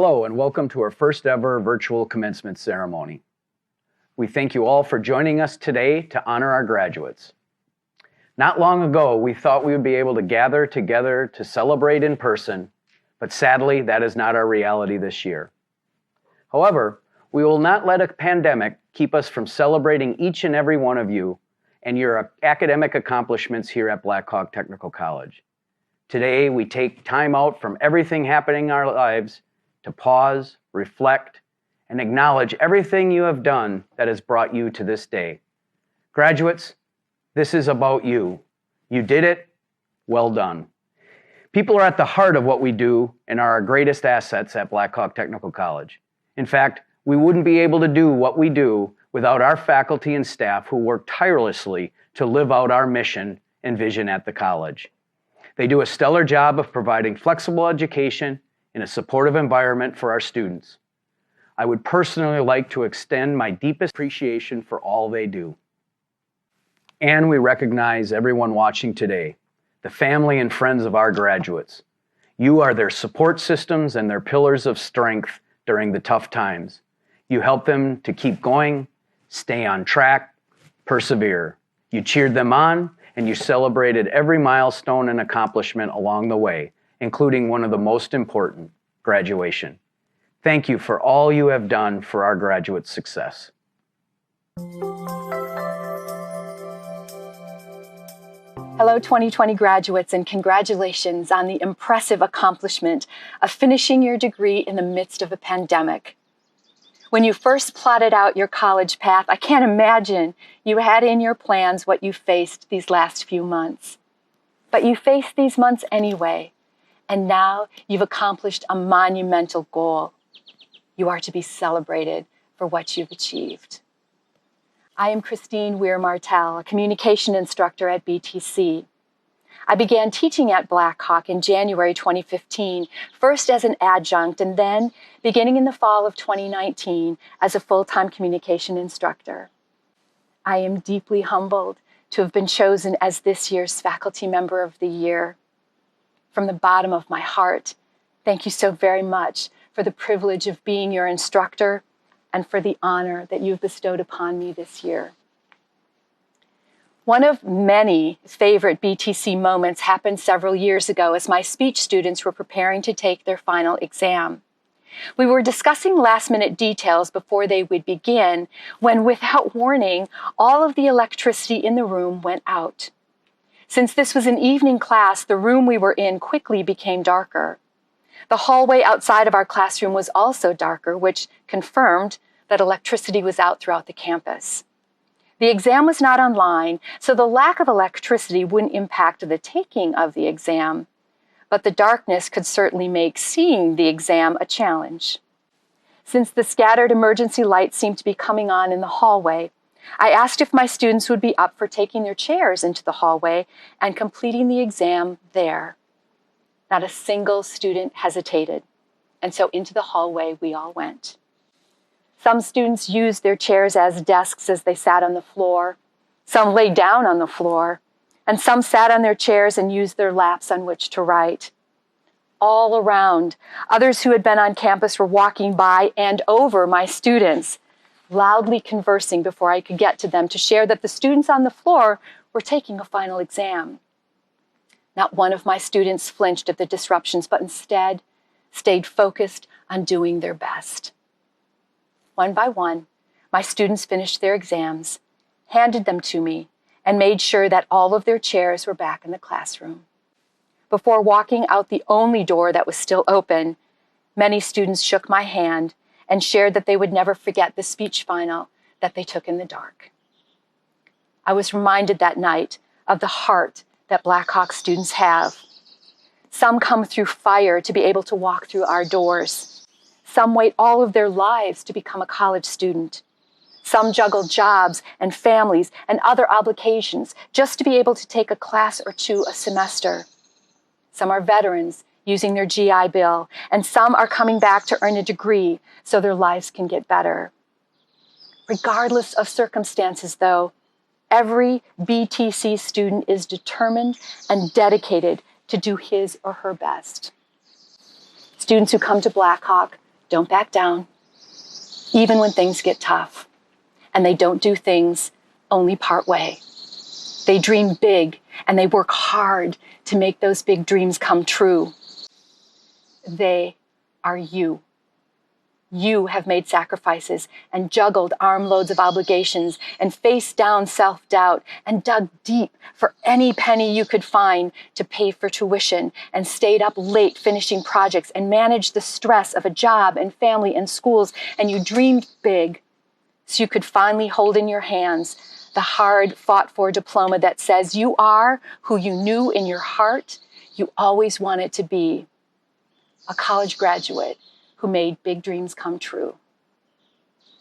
Hello and welcome to our first ever virtual commencement ceremony. We thank you all for joining us today to honor our graduates. Not long ago, we thought we would be able to gather together to celebrate in person, but sadly, that is not our reality this year. However, we will not let a pandemic keep us from celebrating each and every one of you and your academic accomplishments here at Black Hawk Technical College. Today, we take time out from everything happening in our lives to pause, reflect, and acknowledge everything you have done that has brought you to this day. Graduates, this is about you. You did it. Well done. People are at the heart of what we do and are our greatest assets at Black Hawk Technical College. In fact, we wouldn't be able to do what we do without our faculty and staff who work tirelessly to live out our mission and vision at the college. They do a stellar job of providing flexible education in a supportive environment for our students. I would personally like to extend my deepest appreciation for all they do. And we recognize everyone watching today, the family and friends of our graduates. You are their support systems and their pillars of strength during the tough times. You help them to keep going, stay on track, persevere. You cheered them on, and you celebrated every milestone and accomplishment along the way, including one of the most important, graduation. Thank you for all you have done for our graduates' success. Hello, 2020 graduates, and congratulations on the impressive accomplishment of finishing your degree in the midst of a pandemic. When you first plotted out your college path, I can't imagine you had in your plans what you faced these last few months. But you faced these months anyway, and now you've accomplished a monumental goal. You are to be celebrated for what you've achieved. I am Christine Weir-Martel, a communication instructor at BTC. I began teaching at Black Hawk in January 2015, first as an adjunct and then, beginning in the fall of 2019, as a full-time communication instructor. I am deeply humbled to have been chosen as this year's Faculty Member of the Year. From the bottom of my heart, thank you so very much for the privilege of being your instructor and for the honor that you've bestowed upon me this year. One of many favorite BTC moments happened several years ago as my speech students were preparing to take their final exam. We were discussing last-minute details before they would begin when, without warning, all of the electricity in the room went out. Since this was an evening class, the room we were in quickly became darker. The hallway outside of our classroom was also darker, which confirmed that electricity was out throughout the campus. The exam was not online, so the lack of electricity wouldn't impact the taking of the exam, but the darkness could certainly make seeing the exam a challenge. Since the scattered emergency lights seemed to be coming on in the hallway, I asked if my students would be up for taking their chairs into the hallway and completing the exam there. Not a single student hesitated, and so into the hallway we all went. Some students used their chairs as desks as they sat on the floor. Some lay down on the floor, and some sat on their chairs and used their laps on which to write. All around, others who had been on campus were walking by and over my students, loudly conversing before I could get to them to share that the students on the floor were taking a final exam. Not one of my students flinched at the disruptions, but instead stayed focused on doing their best. One by one, my students finished their exams, handed them to me, and made sure that all of their chairs were back in the classroom. Before walking out the only door that was still open, many students shook my hand and shared that they would never forget the speech final that they took in the dark. I was reminded that night of the heart that Black Hawk students have. Some come through fire to be able to walk through our doors. Some wait all of their lives to become a college student. Some juggle jobs and families and other obligations just to be able to take a class or two a semester. Some are veterans using their GI Bill, and some are coming back to earn a degree so their lives can get better. Regardless of circumstances, though, every BTC student is determined and dedicated to do his or her best. Students who come to Black Hawk don't back down, even when things get tough. And they don't do things only part way. They dream big and they work hard to make those big dreams come true. They are you. You have made sacrifices and juggled armloads of obligations and faced down self-doubt and dug deep for any penny you could find to pay for tuition and stayed up late finishing projects and managed the stress of a job and family and schools. And you dreamed big so you could finally hold in your hands the hard fought for diploma that says you are who you knew in your heart you always wanted to be, a college graduate who made big dreams come true.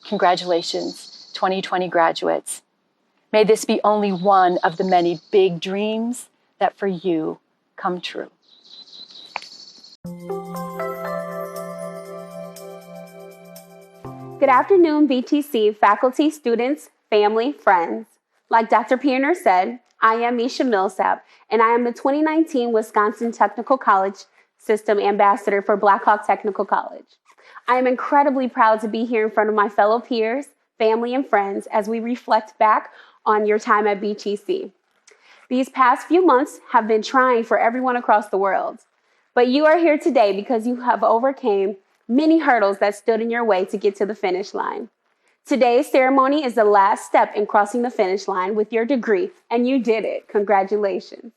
Congratulations, 2020 graduates. May this be only one of the many big dreams that for you come true. Good afternoon, BTC faculty, students, family, friends. Like Dr. Pierner said, I am Misha Millsap, and I am the 2019 Wisconsin Technical College System Ambassador for Blackhawk Technical College. I am incredibly proud to be here in front of my fellow peers, family, and friends as we reflect back on your time at BTC. These past few months have been trying for everyone across the world, but you are here today because you have overcame many hurdles that stood in your way to get to the finish line. Today's ceremony is the last step in crossing the finish line with your degree, and you did it. Congratulations.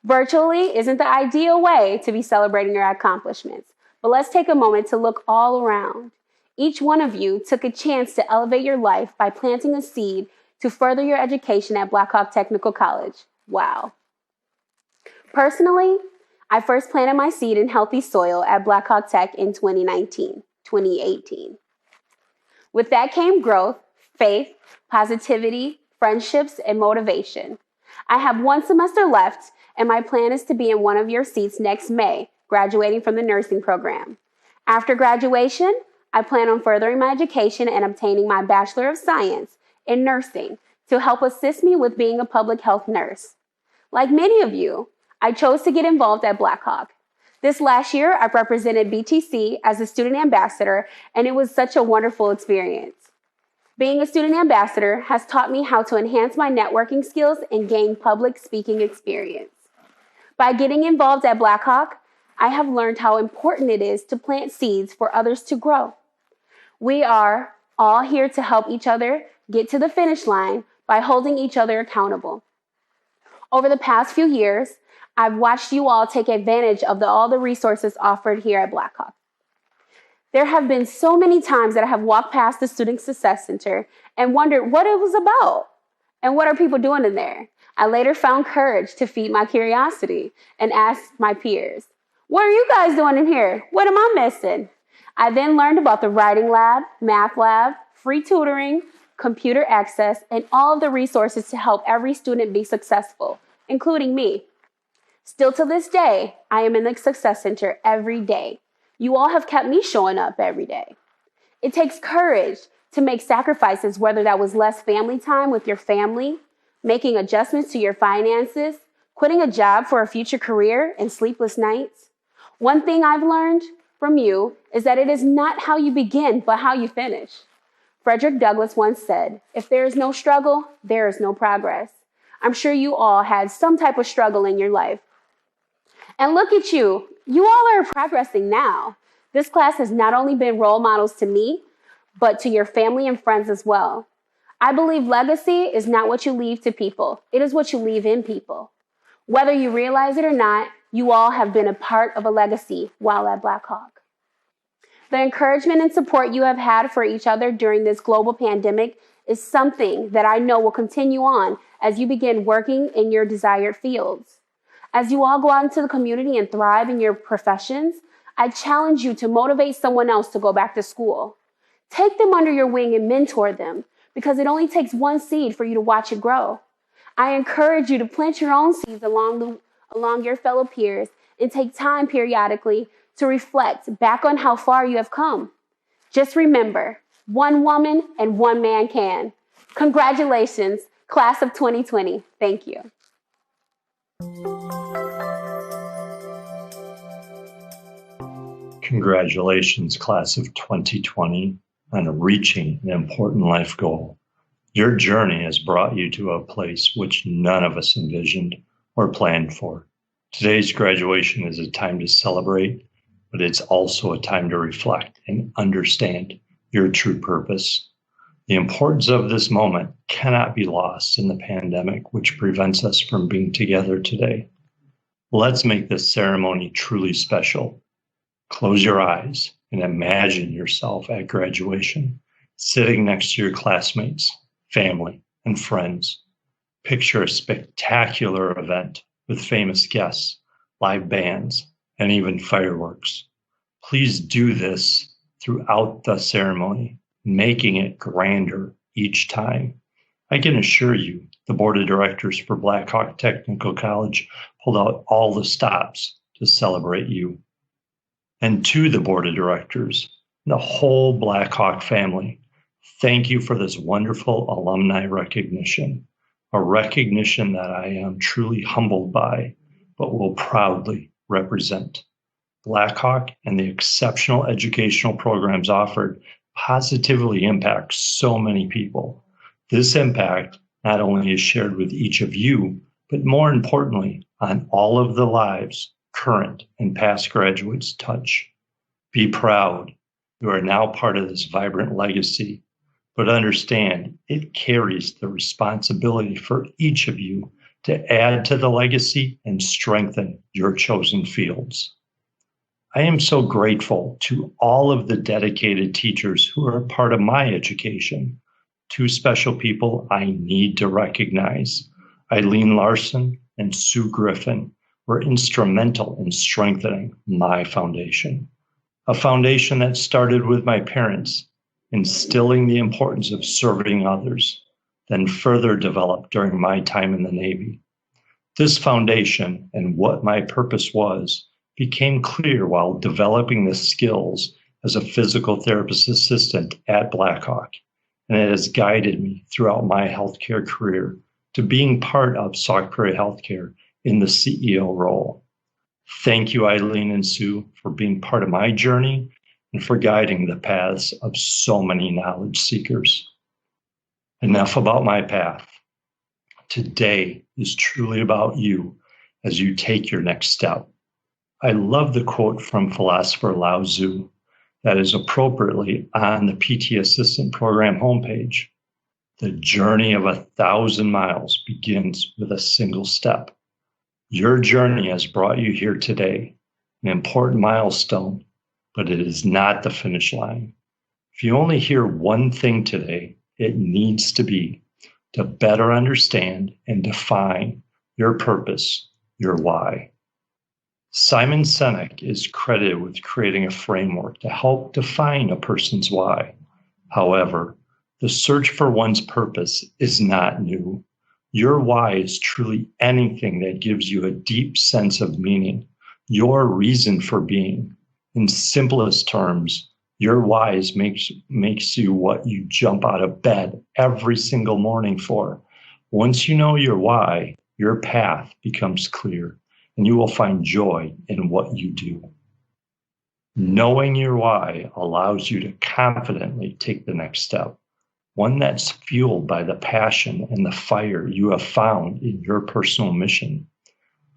Virtually isn't the ideal way to be celebrating your accomplishments, but let's take a moment to look all around. Each one of you took a chance to elevate your life by planting a seed to further your education at Blackhawk Technical College. Wow. Personally, I first planted my seed in healthy soil at Blackhawk Tech in 2018. With that came growth, faith, positivity, friendships, and motivation. I have one semester left, and my plan is to be in one of your seats next May, graduating from the nursing program. After graduation, I plan on furthering my education and obtaining my Bachelor of Science in Nursing to help assist me with being a public health nurse. Like many of you, I chose to get involved at Blackhawk. This last year, I represented BTC as a student ambassador, and it was such a wonderful experience. Being a student ambassador has taught me how to enhance my networking skills and gain public speaking experience. By getting involved at Blackhawk, I have learned how important it is to plant seeds for others to grow. We are all here to help each other get to the finish line by holding each other accountable. Over the past few years, I've watched you all take advantage of all the resources offered here at Blackhawk. There have been so many times that I have walked past the Student Success Center and wondered what it was about and what are people doing in there. I later found courage to feed my curiosity and asked my peers, what are you guys doing in here? What am I missing? I then learned about the writing lab, math lab, free tutoring, computer access, and all of the resources to help every student be successful, including me. Still to this day, I am in the Success Center every day. You all have kept me showing up every day. It takes courage to make sacrifices, whether that was less family time with your family, making adjustments to your finances, quitting a job for a future career, and sleepless nights. One thing I've learned from you is that it is not how you begin, but how you finish. Frederick Douglass once said, if there is no struggle, there is no progress. I'm sure you all had some type of struggle in your life. And look at you. You all are progressing now. This class has not only been role models to me, but to your family and friends as well. I believe legacy is not what you leave to people. It is what you leave in people. Whether you realize it or not, you all have been a part of a legacy while at Blackhawk. The encouragement and support you have had for each other during this global pandemic is something that I know will continue on as you begin working in your desired fields. As you all go out into the community and thrive in your professions, I challenge you to motivate someone else to go back to school. Take them under your wing and mentor them, because it only takes one seed for you to watch it grow. I encourage you to plant your own seeds along your fellow peers and take time periodically to reflect back on how far you have come. Just remember, one woman and one man can. Congratulations, class of 2020. Thank you. Congratulations, class of 2020, on reaching an important life goal. Your journey has brought you to a place which none of us envisioned or planned for. Today's graduation is a time to celebrate, but it's also a time to reflect and understand your true purpose. The importance of this moment cannot be lost in the pandemic, which prevents us from being together today. Let's make this ceremony truly special. Close your eyes and imagine yourself at graduation, sitting next to your classmates, family, and friends. Picture a spectacular event with famous guests, live bands, and even fireworks. Please do this throughout the ceremony, making it grander each time. I can assure you, the board of directors for Black Hawk Technical College pulled out all the stops to celebrate you. And to the board of directors, the whole Black Hawk family, thank you for this wonderful alumni recognition, a recognition that I am truly humbled by, but will proudly represent. Black Hawk and the exceptional educational programs offered positively impact so many people. This impact not only is shared with each of you, but more importantly, on all of the lives current and past graduates touch. Be proud. You are now part of this vibrant legacy, but understand it carries the responsibility for each of you to add to the legacy and strengthen your chosen fields. I am so grateful to all of the dedicated teachers who are a part of my education. Two special people I need to recognize. Eileen Larson and Sue Griffin were instrumental in strengthening my foundation. A foundation that started with my parents, instilling the importance of serving others, then further developed during my time in the Navy. This foundation and what my purpose was became clear while developing the skills as a physical therapist assistant at Black Hawk, and it has guided me throughout my healthcare career to being part of Sauk Prairie Healthcare in the CEO role. Thank you, Eileen and Sue, for being part of my journey and for guiding the paths of so many knowledge seekers. Enough about my path. Today is truly about you as you take your next step. I love the quote from philosopher Lao Tzu that is appropriately on the PT Assistant Program homepage. The journey of 1,000 miles begins with a single step. Your journey has brought you here today, an important milestone, but it is not the finish line. If you only hear one thing today, it needs to be to better understand and define your purpose, your why. Simon Sinek is credited with creating a framework to help define a person's why. However, the search for one's purpose is not new. Your why is truly anything that gives you a deep sense of meaning, your reason for being. In simplest terms, your why makes you what you jump out of bed every single morning for. Once you know your why, your path becomes clear, and you will find joy in what you do. Knowing your why allows you to confidently take the next step, one that's fueled by the passion and the fire you have found in your personal mission.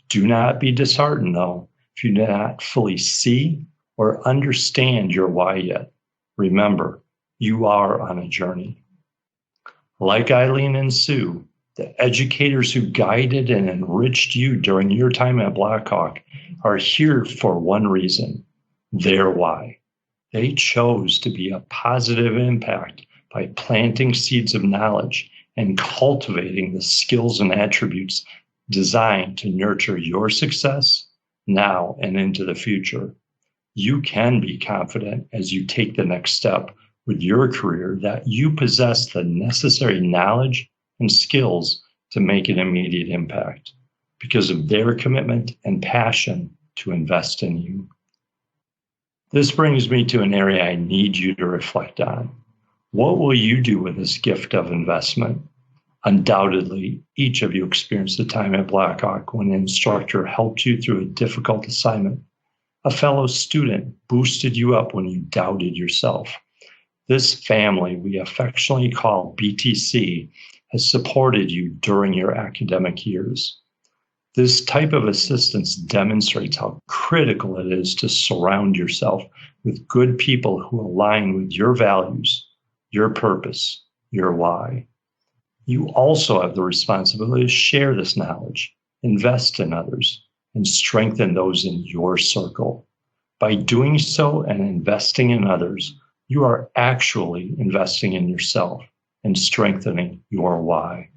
Do not be disheartened, though, if you do not fully see or understand your why yet. Remember, you are on a journey. Like Eileen and Sue, the educators who guided and enriched you during your time at Black Hawk are here for one reason, their why. They chose to be a positive impact by planting seeds of knowledge and cultivating the skills and attributes designed to nurture your success now and into the future. You can be confident as you take the next step with your career that you possess the necessary knowledge and skills to make an immediate impact because of their commitment and passion to invest in you. This brings me to an area I need you to reflect on. What will you do with this gift of investment? Undoubtedly, each of you experienced a time at Black Hawk when an instructor helped you through a difficult assignment, A fellow student boosted you up when you doubted yourself. This family we affectionately call BTC has supported you during your academic years. This type of assistance demonstrates how critical it is to surround yourself with good people who align with your values, your purpose, your why. You also have the responsibility to share this knowledge, invest in others, and strengthen those in your circle. By doing so and investing in others, you are actually investing in yourself and strengthening your why.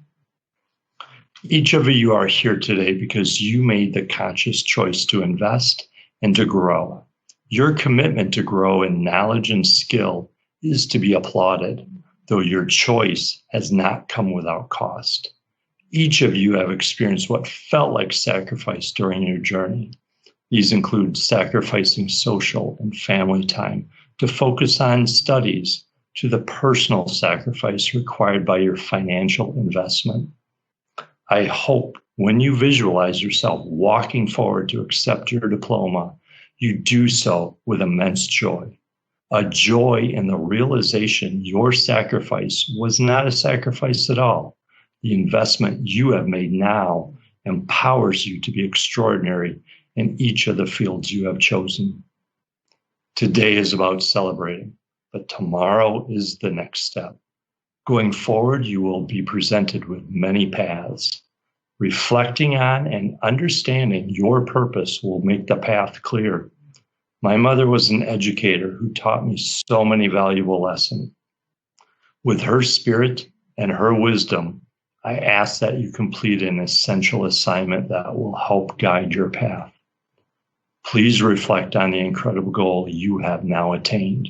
Each of you are here today because you made the conscious choice to invest and to grow. Your commitment to grow in knowledge and skill is to be applauded, though your choice has not come without cost. Each of you have experienced what felt like sacrifice during your journey. These include sacrificing social and family time to focus on studies, to the personal sacrifice required by your financial investment. I hope when you visualize yourself walking forward to accept your diploma, you do so with immense joy. A joy in the realization your sacrifice was not a sacrifice at all. The investment you have made now empowers you to be extraordinary in each of the fields you have chosen. Today is about celebrating, but tomorrow is the next step. Going forward, you will be presented with many paths. Reflecting on and understanding your purpose will make the path clear. My mother was an educator who taught me so many valuable lessons. With her spirit and her wisdom, I ask that you complete an essential assignment that will help guide your path. Please reflect on the incredible goal you have now attained.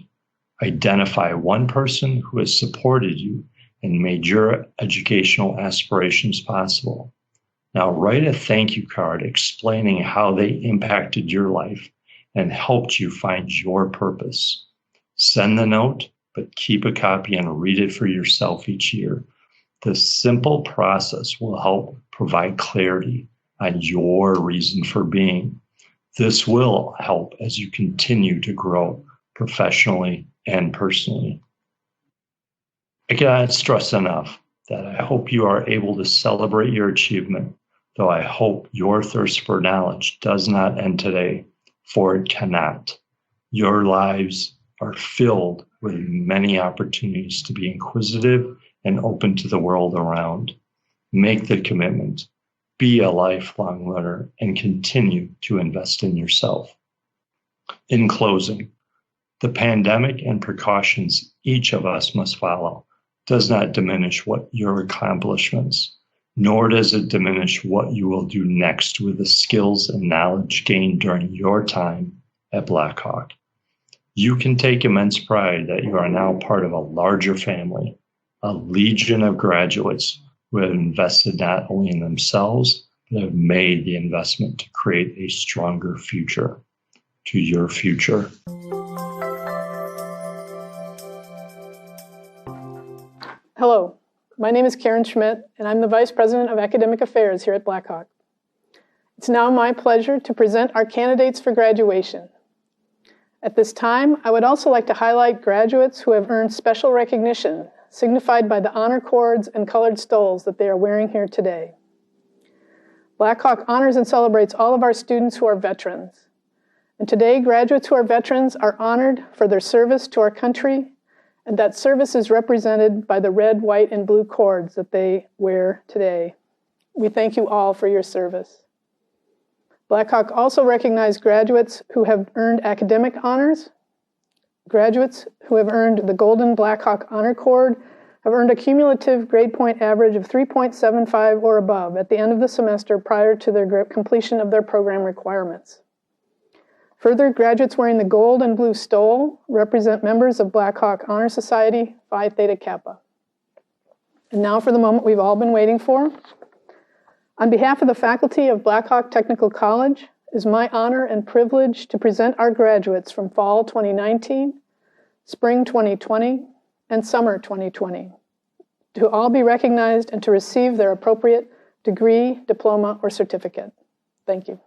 Identify one person who has supported you and made your educational aspirations possible. Now write a thank you card explaining how they impacted your life and helped you find your purpose. Send the note, but keep a copy and read it for yourself each year. This simple process will help provide clarity on your reason for being. This will help as you continue to grow professionally and personally. I cannot stress enough that I hope you are able to celebrate your achievement, though I hope your thirst for knowledge does not end today, for it cannot. Your lives are filled with many opportunities to be inquisitive and open to the world around. Make the commitment. Be a lifelong learner and continue to invest in yourself. In closing, the pandemic and precautions each of us must follow does not diminish what your accomplishments, nor does it diminish what you will do next with the skills and knowledge gained during your time at Blackhawk. You can take immense pride that you are now part of a larger family, a legion of graduates who have invested not only in themselves, but have made the investment to create a stronger future. To your future. Hello, my name is Karen Schmidt, and I'm the Vice President of Academic Affairs here at Blackhawk. It's now my pleasure to present our candidates for graduation. At this time, I would also like to highlight graduates who have earned special recognition, signified by the honor cords and colored stoles that they are wearing here today. Blackhawk honors and celebrates all of our students who are veterans. And today, graduates who are veterans are honored for their service to our country, and that service is represented by the red, white, and blue cords that they wear today. We thank you all for your service. Blackhawk also recognized graduates who have earned academic honors. Graduates who have earned the Golden Blackhawk Honor Cord have earned a cumulative grade point average of 3.75 or above at the end of the semester prior to their completion of their program requirements. Further, graduates wearing the gold and blue stole represent members of Blackhawk Honor Society Phi Theta Kappa. And now for the moment we've all been waiting for. On behalf of the faculty of Blackhawk Technical College, it is my honor and privilege to present our graduates from fall 2019, spring 2020, and summer 2020, to all be recognized and to receive their appropriate degree, diploma, or certificate. Thank you.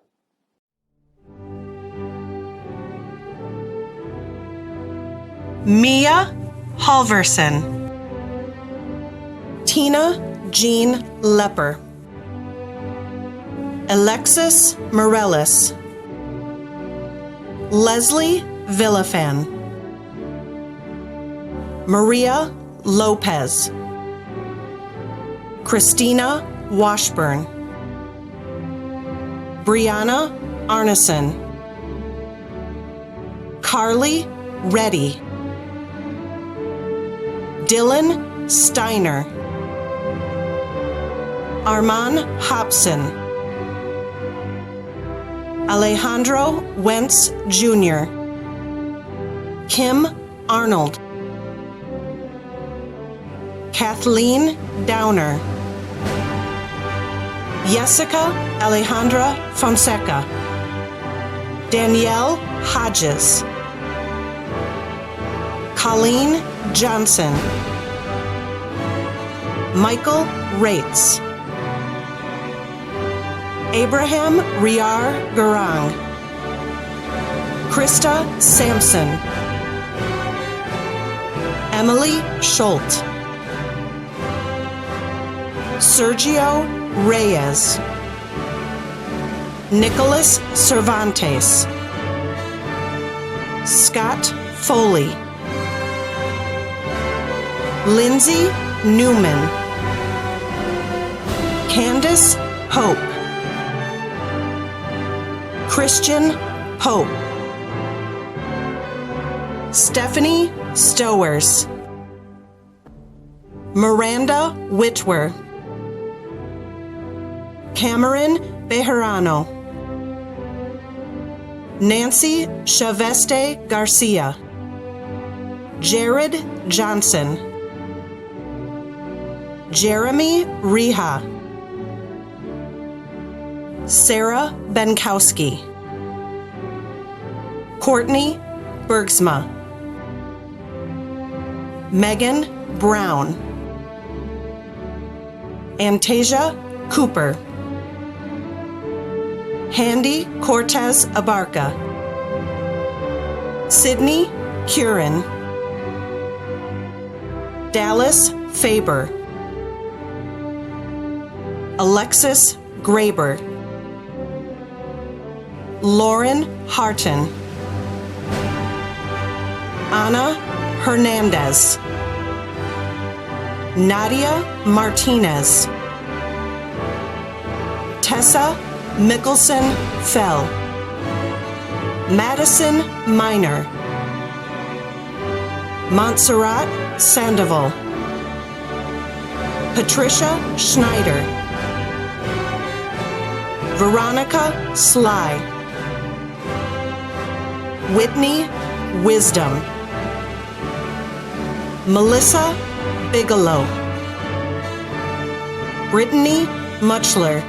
Mia Halverson. Tina Jean Lepper. Alexis Morellis. Leslie Villafan. Maria Lopez. Christina Washburn. Brianna Arneson. Carly Reddy. Dylan Steiner. Armand Hobson. Alejandro Wentz Jr. Kim Arnold. Kathleen Downer. Jessica Alejandra Fonseca. Danielle Hodges. Colleen Johnson. Michael Rates. Abraham Riar Garang. Krista Sampson. Emily Schultz. Sergio Reyes. Nicholas Cervantes. Scott Foley. Lindsay Newman. Candace Hope. Christian Pope. Stephanie Stowers. Miranda Whitwer. Cameron Bejarano. Nancy Chaveste Garcia. Jared Johnson. Jeremy Riha. Sarah Benkowski. Courtney Bergsma. Megan Brown. Antasia Cooper. Handy Cortez Abarca. Sydney Curran. Dallas Faber. Alexis Graber. Lauren Harton. Ana Hernandez. Nadia Martinez. Tessa Mickelson Fell. Madison Miner. Montserrat Sandoval. Patricia Schneider. Veronica Sly. Whitney Wisdom. Melissa Bigelow. Brittany Muchler.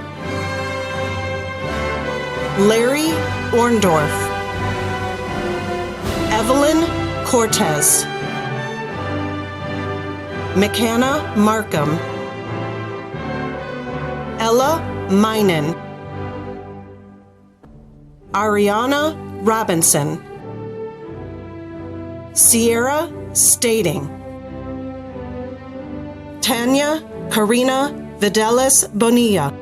Larry Orndorff. Evelyn Cortez. McKenna Markham. Ella Minen. Ariana Robinson. Sierra Stating. Tanya Karina Videlis Bonilla.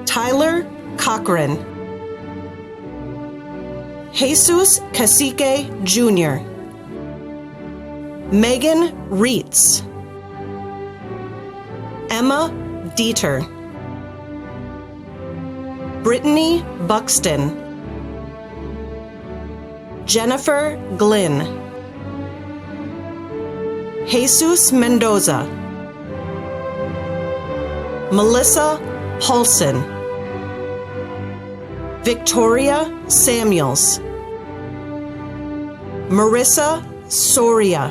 Tyler Cochran. Jesus Cacique Jr. Megan Reitz. Emma Dieter. Brittany Buxton. Jennifer Glynn. Jesus Mendoza. Melissa Paulson. Victoria Samuels. Marissa Soria.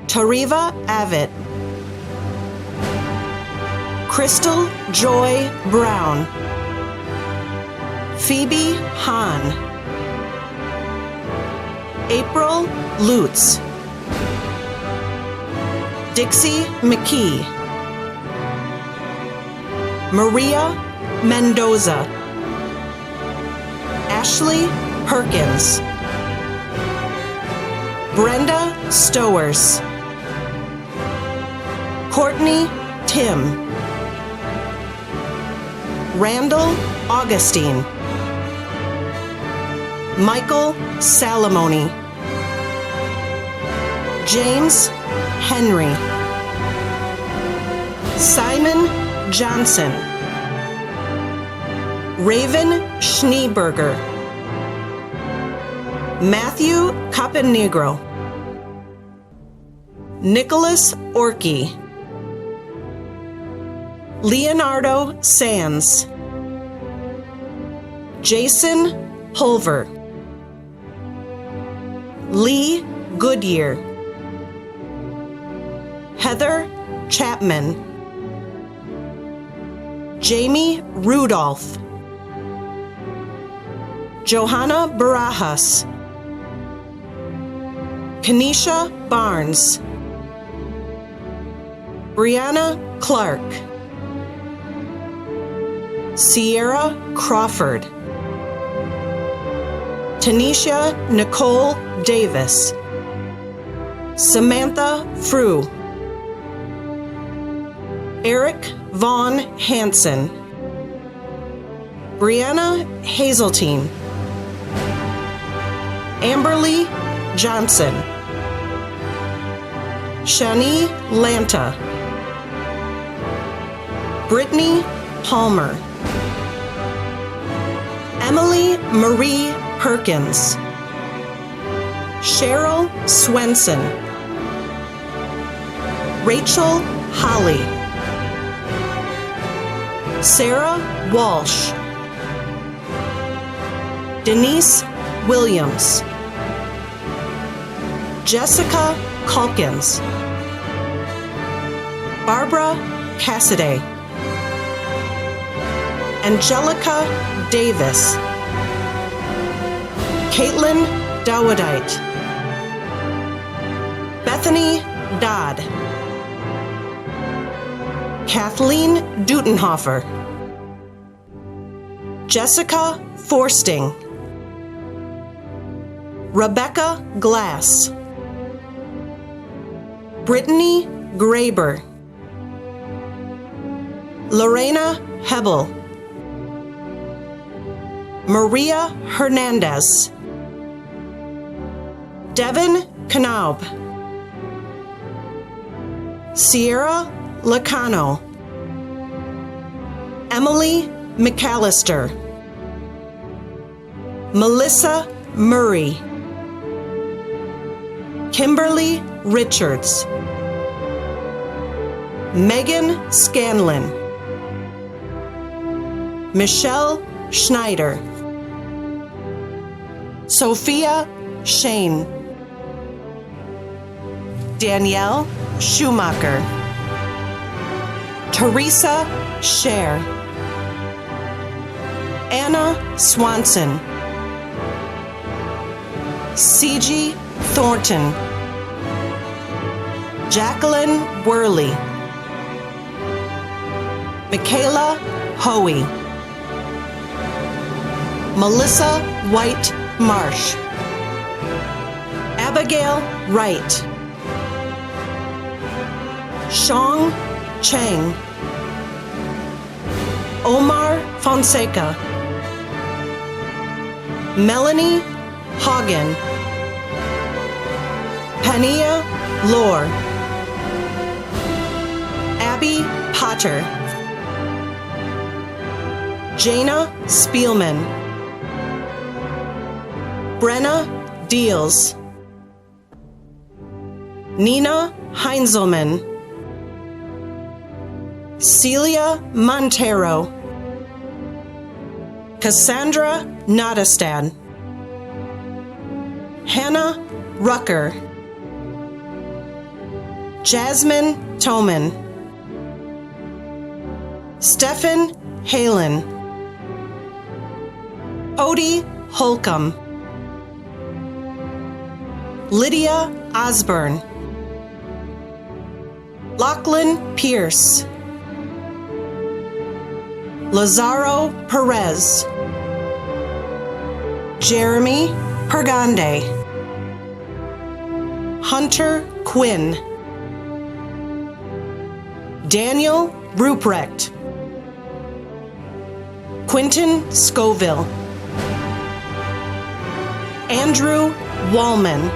Tariva Abbott. Crystal Joy Brown. Phoebe Hahn. April Lutz. Dixie McKee. Maria Mendoza. Ashley Perkins. Brenda Stowers. Courtney Tim. Randall Augustine. Michael Salamoni. James Henry. Simon Johnson. Raven Schneeberger. Matthew Caponegro. Nicholas Orkey. Leonardo Sands. Jason Pulver. Lee Goodyear. Heather Chapman. Jamie Rudolph. Johanna Barajas. Kenesha Barnes. Brianna Clark. Sierra Crawford. Tanisha Nicole Davis. Samantha Frew. Eric Vaughn Hansen. Brianna Hazeltine. Amberly Johnson. Shani Lanta. Brittany Palmer. Emily Marie Perkins. Cheryl Swenson. Rachel Holly. Sarah Walsh. Denise Williams. Jessica Calkins. Barbara Cassidy. Angelica Davis. Caitlin Dowdite. Bethany Dodd. Kathleen Dutenhofer. Jessica Forsting. Rebecca Glass. Brittany Graber. Lorena Hebel. Maria Hernandez. Devin Knaub. Sierra Lacano. Emily McAllister. Melissa Murray. Kimberly Richards. Megan Scanlon. Michelle Schneider. Sophia Shane. Danielle Schumacher. Teresa Scher. Anna Swanson. C.G. Thornton. Jacqueline Worley. Michaela Hoey. Melissa White Marsh. Abigail Wright. Shang Chang. Omar Fonseca. Melanie Hagen. Pania Lore. Abby Potter. Jana Spielman. Brenna Deals. Nina Heinzelman. Celia Montero. Cassandra Nottestad. Hannah Rucker. Jasmine Toman. Stephen Halen. Odie Holcomb. Lydia Osborne. Lachlan Pierce. Lazaro Perez. Jeremy Pergande. Hunter Quinn. Daniel Ruprecht. Quentin Scoville. Andrew Wallman.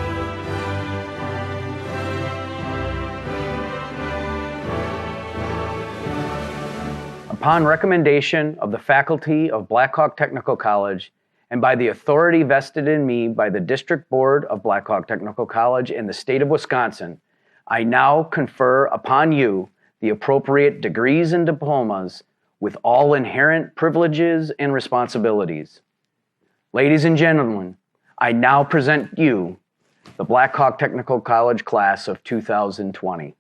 Upon recommendation of the faculty of Blackhawk Technical College and by the authority vested in me by the District Board of Blackhawk Technical College in the state of Wisconsin, I now confer upon you the appropriate degrees and diplomas with all inherent privileges and responsibilities. Ladies and gentlemen, I now present you the Blackhawk Technical College class of 2020.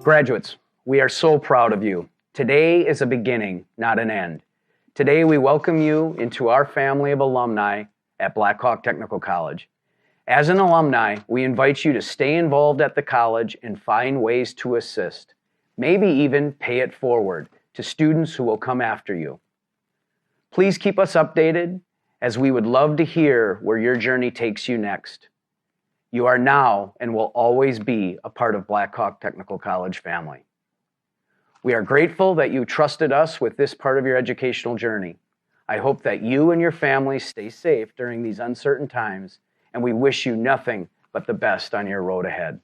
Graduates, we are so proud of you. Today is a beginning, not an end. Today we welcome you into our family of alumni at Blackhawk Technical College. As an alumni, we invite you to stay involved at the college and find ways to assist, maybe even pay it forward to students who will come after you. Please keep us updated, as we would love to hear where your journey takes you next. You are now and will always be a part of Blackhawk Technical College family. We are grateful that you trusted us with this part of your educational journey. I hope that you and your family stay safe during these uncertain times, and we wish you nothing but the best on your road ahead.